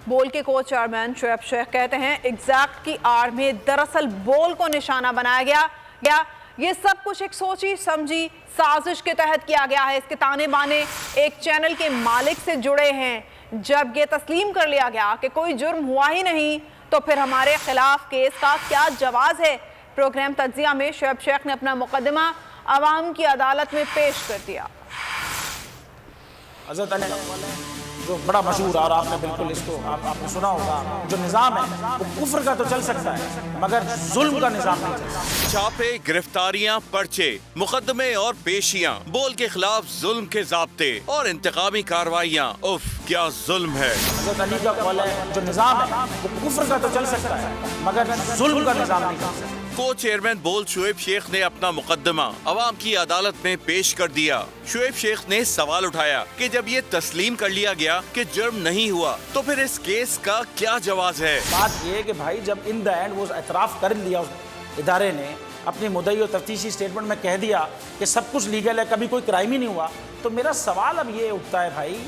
بول کے coach chairman Shoaib شیخ کہتے ہیں ایگزیکٹ کی آڑ میں دراصل بول کو نشانہ بنایا گیا. یہ سب کچھ ایک سوچی سمجھی سازش کے تحت کیا گیا ہے. اس کے تانے بانے ایک چینل کے مالک سے جڑے ہیں. جب یہ تسلیم کر لیا گیا کہ کوئی جرم ہوا ہی نہیں تو پھر ہمارے خلاف کیس کا کیا جواز ہے. پروگرام تجزیہ میں شعیب شیخ نے اپنا مقدمہ عوام کی عدالت میں پیش کر دیا. حضرت علی جو بڑا مشہور اور آپ نے بالکل اس کو آپ نے سنا ہوگا, جو نظام ہے وہ کفر کا تو چل سکتا ہے مگر ظلم کا نظام نہیں چل سکتا. چھاپے, گرفتاریاں, پرچے, مقدمے اور پیشیاں, بول کے خلاف ظلم کے ضابطے اور انتقامی کارروائیاں. اف کیا ظلم ہے. حضرت علی کا قول ہے جو نظام ہے وہ کفر کا تو چل سکتا ہے مگر ظلم کا نظام نہیں چل سکتا. کو چیئرمین بول شعیب شیخ نے اپنا مقدمہ عوام کی عدالت میں پیش کر دیا. شعیب شیخ نے سوال اٹھایا کہ جب یہ تسلیم کر لیا گیا کہ جرم نہیں ہوا تو پھر اس کیس کا کیا جواز ہے. بات یہ ہے کہ بھائی جب ان دا اینڈ وہ اعتراف کر لیا اس ادارے نے, اپنی مدعی اور تفتیشی اسٹیٹمنٹ میں کہہ دیا کہ سب کچھ لیگل ہے, کبھی کوئی کرائم ہی نہیں ہوا, تو میرا سوال اب یہ اٹھتا ہے بھائی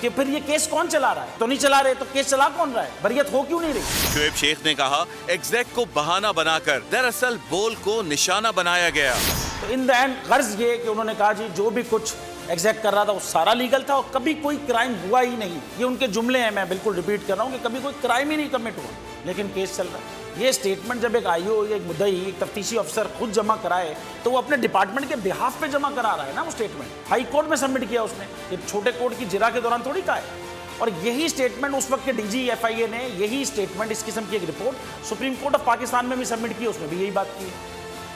کہ پھر یہ کیس کون چلا رہا ہے؟ تو نہیں چلا رہے تو کیس چلا کون رہا ہے؟ بریت ہو کیوں نہیں رہی؟ شعیب شیخ نے کہا ایگزیکٹ کو بہانہ بنا کر دراصل بول کو نشانہ بنایا گیا. تو ان دا اینڈ غرض یہ کہ انہوں نے کہا جی جو بھی کچھ ایگزیکٹ کر رہا تھا وہ سارا لیگل تھا اور کبھی کوئی کرائم ہوا ہی نہیں. یہ ان کے جملے ہیں, میں بالکل ریپیٹ کر رہا ہوں کہ کبھی کوئی کرائم ہی نہیں کمٹ ہوا لیکن کیس چل رہا ہے. یہ اسٹیٹمنٹ جب ایک آئی او, ایک مدعی, ایک تفتیشی افسر خود جمع کرائے تو وہ اپنے ڈپارٹمنٹ کے بہاف پہ جمع کرا رہا ہے نا. وہ اسٹیٹمنٹ ہائی کورٹ میں سبمٹ کیا اس نے, یہ چھوٹے کورٹ کی جرا کے دوران تھوڑی کہا ہے. اور یہی اسٹیٹمنٹ اس وقت کے ڈی جی ایف آئی اے نے, یہی اسٹیٹمنٹ اس قسم کی ایک report supreme court of Pakistan میں بھی سبمٹ کی, اس میں بھی یہی بات کی.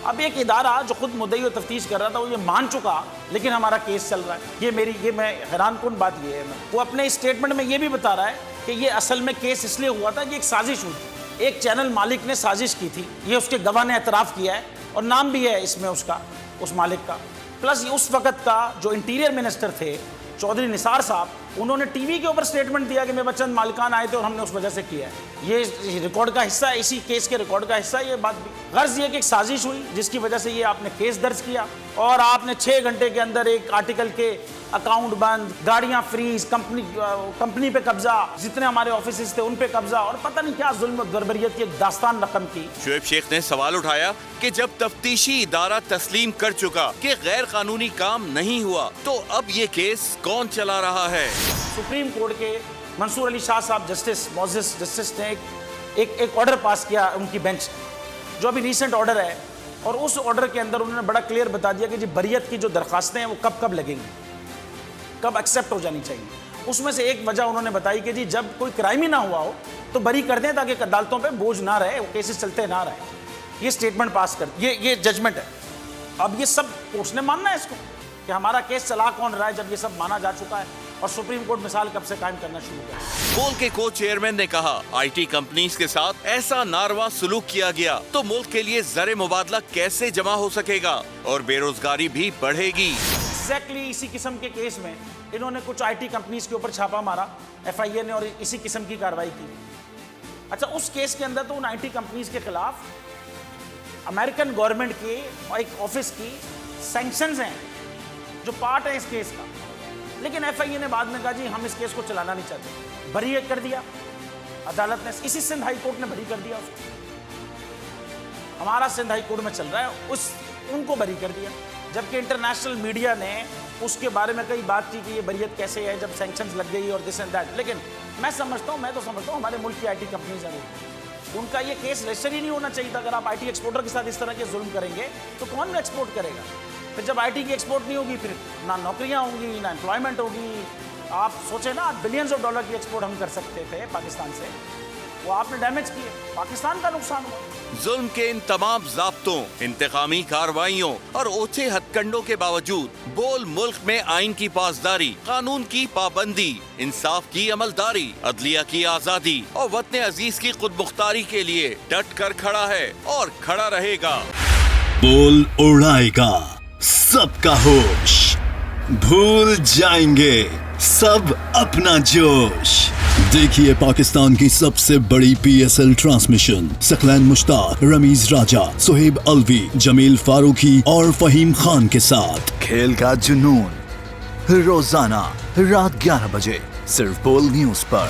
اب ایک ادارہ جو خود مدعی و تفتیش کر رہا تھا وہ یہ مان چکا لیکن ہمارا کیس چل رہا ہے. یہ میں حیران کن بات یہ ہے, وہ اپنے اسٹیٹمنٹ میں یہ بھی بتا رہا ہے کہ یہ اصل میں کیس اس لیے ہوا تھا کہ ایک سازش ہوئی تھی, ایک چینل مالک نے سازش کی تھی, یہ اس کے گواہ نے اعتراف کیا ہے اور نام بھی ہے اس میں اس کا, اس مالک کا. پلس اس وقت کا جو انٹیریئر منسٹر تھے چودھری نثار صاحب, انہوں نے ٹی وی کے اوپر سٹیٹمنٹ دیا کہ میں چند مالکان آئے تھے اور ہم نے اس وجہ سے کیا ہے. یہ ریکارڈ کا حصہ ہے, اسی کیس کے ریکارڈ کا حصہ ہے یہ بات بھی. غرض یہ کہ ایک سازش ہوئی جس کی وجہ سے یہ آپ نے کیس درج کیا اور آپ نے 6 گھنٹے کے اندر ایک آرٹیکل کے اکاؤنٹ بند, گاڑیاں فریز, کمپنی پہ قبضہ, جتنے ہمارے آفیسز تھے ان پہ قبضہ اور پتہ نہیں کیا ظلم و بربریت کی ایک داستان رقم کی. شعیب شیخ نے سوال اٹھایا کہ جب تفتیشی ادارہ تسلیم کر چکا کہ غیر قانونی کام نہیں ہوا تو اب یہ کیس کون چلا رہا ہے. سپریم کورٹ کے منصور علی شاہ صاحب جسٹس معزز جسٹس نے ایک آرڈر پاس کیا ان کی بینچ, جو ابھی ریسنٹ آرڈر ہے, اور اس آرڈر کے اندر انہوں نے بڑا کلیئر بتا دیا کہ جی بریت کی جو درخواستیں ہیں وہ کب کب لگیں گی, کب ایکسیپٹ ہو جانی چاہیے. اس میں سے ایک وجہ انہوں نے بتائی کہ جی جب کوئی کرائم ہی نہ ہوا ہو تو بری کر دیں تاکہ عدالتوں پہ بوجھ نہ رہے, وہ کیسز چلتے نہ رہے. یہ اسٹیٹمنٹ پاس کر, یہ ججمنٹ ہے. اب یہ سب کورٹس نے ماننا ہے اس کو کہ ہمارا کیس چلا کون رہا ہے جب یہ سب مانا جا چکا ہے اور سپریم کورٹ مثال کب سے قائم کرنا شروع کیا. بول کے کو چیئرمین نے کہا آئی ٹی کمپنیز کے ساتھ ایسا ناروا سلوک کیا گیا تو ملک کے لیے زر مبادلہ کیسے جمع ہو سکے گا اور بے روزگاری بھی بڑھے گی. ایگزیکٹلی اسی قسم کے کیس میں انہوں نے کچھ آئی ٹی کمپنیز کے اوپر چھاپا مارا ایف آئی اے نے اور اسی قسم کی کارروائی کی. اچھا اس کیس کے اندر تو ان آئی ٹی کمپنیز کے خلاف امریکن گورنمنٹ کے ایک آفس کی سینکشنز ہیں جو پارٹ ہے اس کیس کا, لیکن ایف آئی اے نے بعد میں کہا جی ہم اس کیس کو چلانا نہیں چاہتے, بری کر دیا عدالت نے. اسی سندھ ہائی کورٹ نے بری کر دیا اس کو, ہمارا سندھ ہائی کورٹ میں چل رہا ہے, ان کو بری کر دیا. جبکہ انٹرنیشنل میڈیا نے اس کے بارے میں کئی بات کی کہ یہ بریت کیسے ہے جب سینکشنز لگ گئی اور دس اینڈ دیٹ. لیکن میں تو سمجھتا ہوں ہمارے ملک کی آئی ٹی کمپنیز ہیں ان کا یہ کیس رجسٹر ہی نہیں ہونا چاہیے تھا. اگر آپ آئی ٹی ایکسپورٹر کے ساتھ اس طرح کے ظلم کریں گے تو کون ایکسپورٹ کرے گا؟ پھر جب آئی ٹی کی ایکسپورٹ نہیں ہوگی پھر نہ نوکریاں ہوں گی نہ امپلائمنٹ ہوگی. آپ سوچیں نا, بلینز آف ڈالر کی ایکسپورٹ ہم کر سکتے تھے پاکستان سے, وہ آپ نے ڈیمیج کیے, پاکستان کا نقصان ہوا. ظلم کے ان تمام ضابطوں, انتقامی کارروائیوں اور اوچھے ہتھ کنڈوں کے باوجود بول ملک میں آئین کی پاسداری, قانون کی پابندی, انصاف کی عملداری, عدلیہ کی آزادی اور وطن عزیز کی خود مختاری کے لیے ڈٹ کر کھڑا ہے اور کھڑا رہے گا. بول اڑائے گا سب کا ہوش, بھول جائیں گے سب اپنا جوش. دیکھیے پاکستان کی سب سے بڑی پی ایس ایل ٹرانسمیشن ثقلین مشتاق, رمیز راجہ, سہیب الوی, جمیل فاروقی اور فہیم خان کے ساتھ کھیل کا جنون روزانہ رات 11 بجے صرف بول نیوز پر.